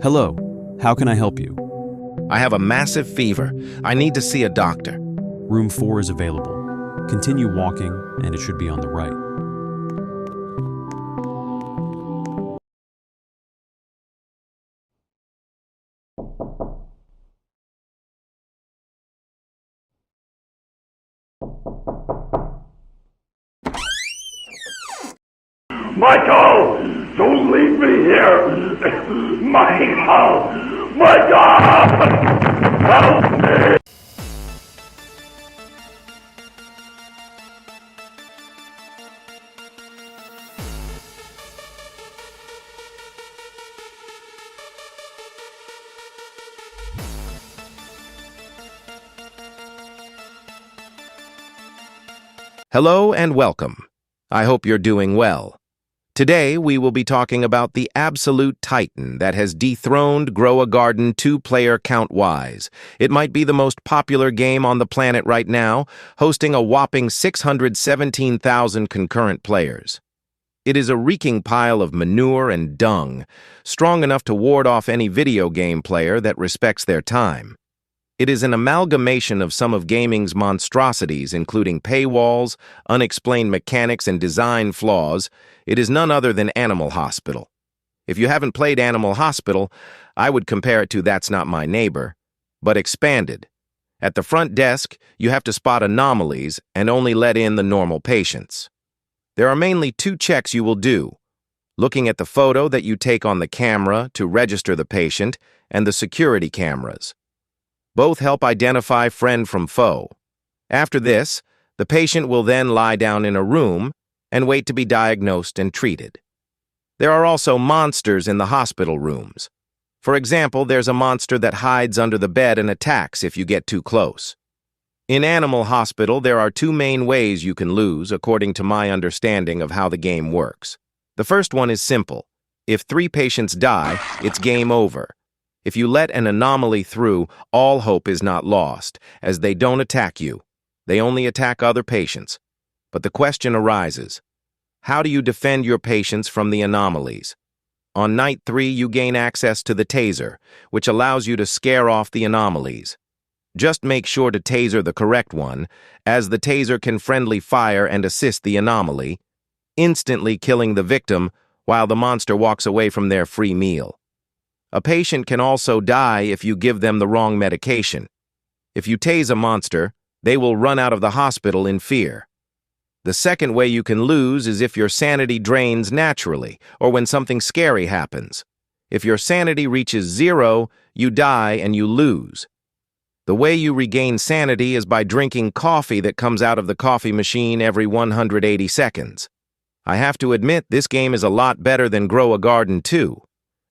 Hello, how can I help you? I have a massive fever. I need to see a doctor. Room 4 is available. Continue walking, and it should be on the right. Michael, don't leave me here. Michael, help me. Hello and welcome. I hope you're doing well. Today, we will be talking about the absolute titan that has dethroned Grow a Garden 2-player count-wise. It might be the most popular game on the planet right now, hosting a whopping 617,000 concurrent players. It is a reeking pile of manure and dung, strong enough to ward off any video game player that respects their time. It is an amalgamation of some of gaming's monstrosities, including paywalls, unexplained mechanics, and design flaws. It is none other than Animal Hospital. If you haven't played Animal Hospital, I would compare it to That's Not My Neighbor, but expanded. At the front desk, you have to spot anomalies and only let in the normal patients. There are mainly two checks you will do: looking at the photo that you take on the camera to register the patient, and the security cameras. Both help identify friend from foe. After this, the patient will then lie down in a room and wait to be diagnosed and treated. There are also monsters in the hospital rooms. For example, there's a monster that hides under the bed and attacks if you get too close. In Animal Hospital, there are two main ways you can lose, according to my understanding of how the game works. The first one is simple. If 3 patients die, it's game over. If you let an anomaly through, all hope is not lost, as they don't attack you. They only attack other patients. But the question arises, how do you defend your patients from the anomalies? On night 3, you gain access to the taser, which allows you to scare off the anomalies. Just make sure to taser the correct one, as the taser can friendly fire and assist the anomaly, instantly killing the victim while the monster walks away from their free meal. A patient can also die if you give them the wrong medication. If you tase a monster, they will run out of the hospital in fear. The second way you can lose is if your sanity drains naturally, or when something scary happens. If your sanity reaches 0, you die and you lose. The way you regain sanity is by drinking coffee that comes out of the coffee machine every 180 seconds. I have to admit, this game is a lot better than Grow a Garden 2.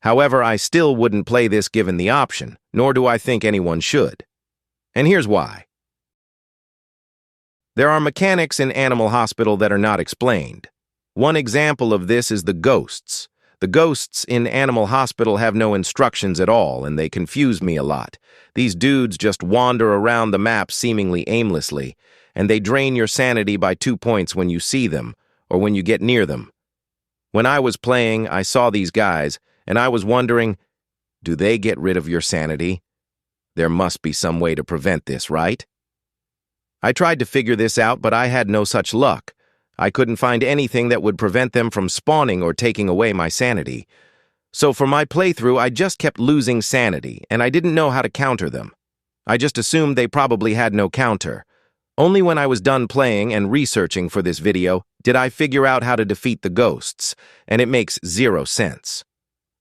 However, I still wouldn't play this given the option, nor do I think anyone should. And here's why. There are mechanics in Animal Hospital that are not explained. One example of this is the ghosts. The ghosts in Animal Hospital have no instructions at all, and they confuse me a lot. These dudes just wander around the map seemingly aimlessly, and they drain your sanity by 2 points when you see them, or when you get near them. When I was playing, I saw these guys, and I was wondering, do they get rid of your sanity? There must be some way to prevent this, right? I tried to figure this out, but I had no such luck. I couldn't find anything that would prevent them from spawning or taking away my sanity. So for my playthrough, I just kept losing sanity, and I didn't know how to counter them. I just assumed they probably had no counter. Only when I was done playing and researching for this video did I figure out how to defeat the ghosts, and it makes 0 sense.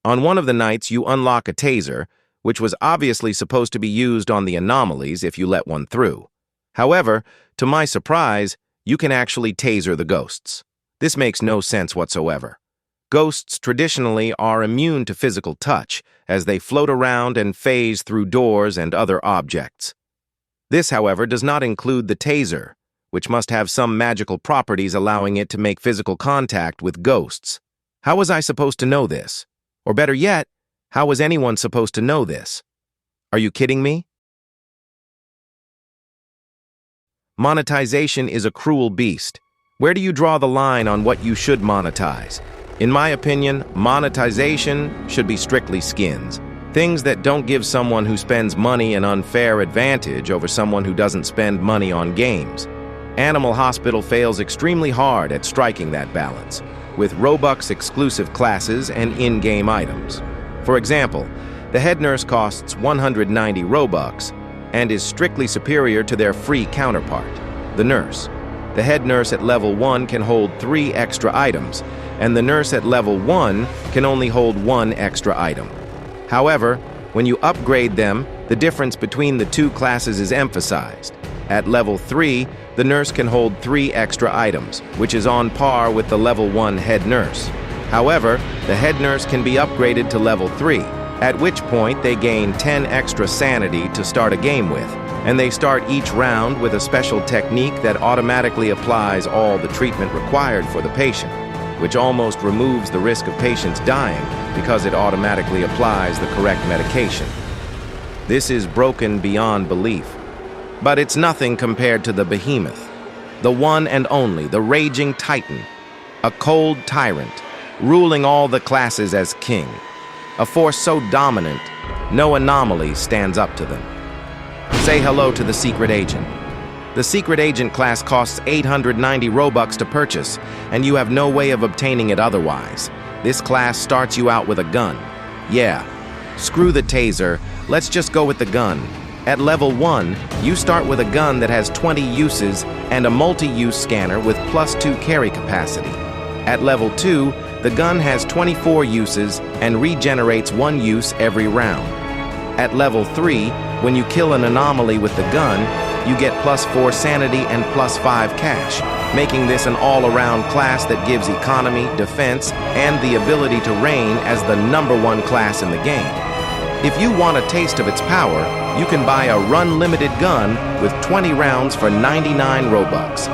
On one of the nights, you unlock a taser, which was obviously supposed to be used on the anomalies if you let one through. However, to my surprise, you can actually taser the ghosts. This makes no sense whatsoever. Ghosts traditionally are immune to physical touch, as they float around and phase through doors and other objects. This, however, does not include the taser, which must have some magical properties allowing it to make physical contact with ghosts. How was I supposed to know this? Or better yet, how was anyone supposed to know this? Are you kidding me? Monetization is a cruel beast. Where do you draw the line on what you should monetize? In my opinion, monetization should be strictly skins. Things that don't give someone who spends money an unfair advantage over someone who doesn't spend money on games. Animal Hospital fails extremely hard at striking that balance, with Robux exclusive classes and in-game items. For example, the head nurse costs 190 Robux and is strictly superior to their free counterpart, the nurse. The head nurse at level 1 can hold 3 extra items, and the nurse at level 1 can only hold 1 extra item. However, when you upgrade them, the difference between the two classes is emphasized. At level 3, the nurse can hold 3 extra items, which is on par with the level 1 head nurse. However, the head nurse can be upgraded to level 3, at which point they gain 10 extra sanity to start a game with, and they start each round with a special technique that automatically applies all the treatment required for the patient, which almost removes the risk of patients dying because it automatically applies the correct medication. This is broken beyond belief. But it's nothing compared to the behemoth, the one and only, the raging titan, a cold tyrant, ruling all the classes as king, a force so dominant, no anomaly stands up to them. Say hello to the secret agent. The secret agent class costs 890 Robux to purchase, and you have no way of obtaining it otherwise. This class starts you out with a gun. Yeah, screw the taser, let's just go with the gun. At level 1, you start with a gun that has 20 uses and a multi-use scanner with +2 carry capacity. At level 2, the gun has 24 uses and regenerates 1 use every round. At level 3, when you kill an anomaly with the gun, you get +4 sanity and +5 cash, making this an all-around class that gives economy, defense, and the ability to reign as the #1 class in the game. If you want a taste of its power, you can buy a run-limited gun with 20 rounds for 99 Robux.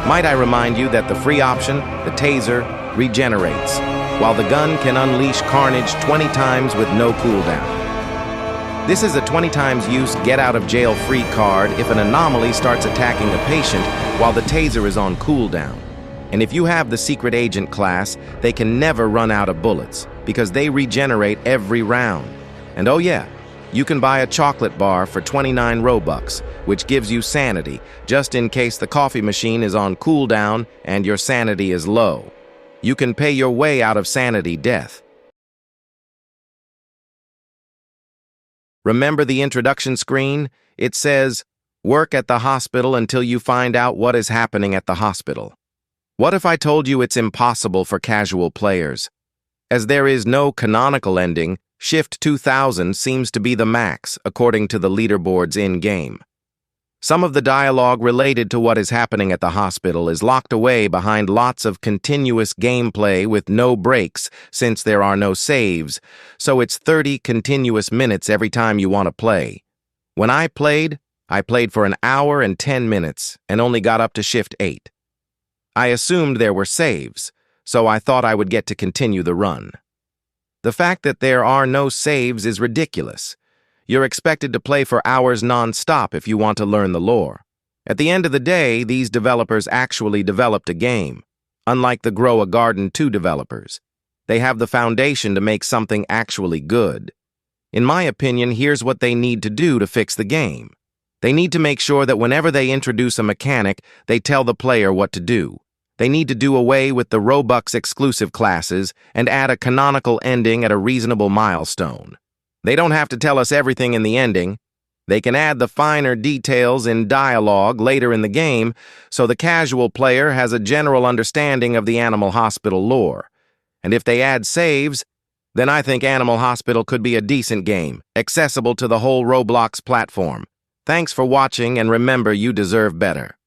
Might I remind you that the free option, the taser, regenerates, while the gun can unleash carnage 20 times with no cooldown. This is a 20 times use get-out-of-jail-free card if an anomaly starts attacking a patient while the taser is on cooldown. And if you have the secret agent class, they can never run out of bullets, because they regenerate every round. And oh yeah, you can buy a chocolate bar for 29 Robux, which gives you sanity, just in case the coffee machine is on cooldown and your sanity is low. You can pay your way out of sanity death. Remember the introduction screen? It says, "Work at the hospital until you find out what is happening at the hospital." What if I told you it's impossible for casual players? As there is no canonical ending, Shift 2000 seems to be the max, according to the leaderboards in-game. Some of the dialogue related to what is happening at the hospital is locked away behind lots of continuous gameplay with no breaks since there are no saves, so it's 30 continuous minutes every time you want to play. When I played for an hour and 10 minutes and only got up to Shift 8. I assumed there were saves, so I thought I would get to continue the run. The fact that there are no saves is ridiculous. You're expected to play for hours non-stop if you want to learn the lore. At the end of the day, these developers actually developed a game. Unlike the Grow a Garden 2 developers, they have the foundation to make something actually good. In my opinion, here's what they need to do to fix the game. They need to make sure that whenever they introduce a mechanic, they tell the player what to do. They need to do away with the Robux exclusive classes and add a canonical ending at a reasonable milestone. They don't have to tell us everything in the ending. They can add the finer details in dialogue later in the game so the casual player has a general understanding of the Animal Hospital lore. And if they add saves, then I think Animal Hospital could be a decent game, accessible to the whole Roblox platform. Thanks for watching, and remember, you deserve better.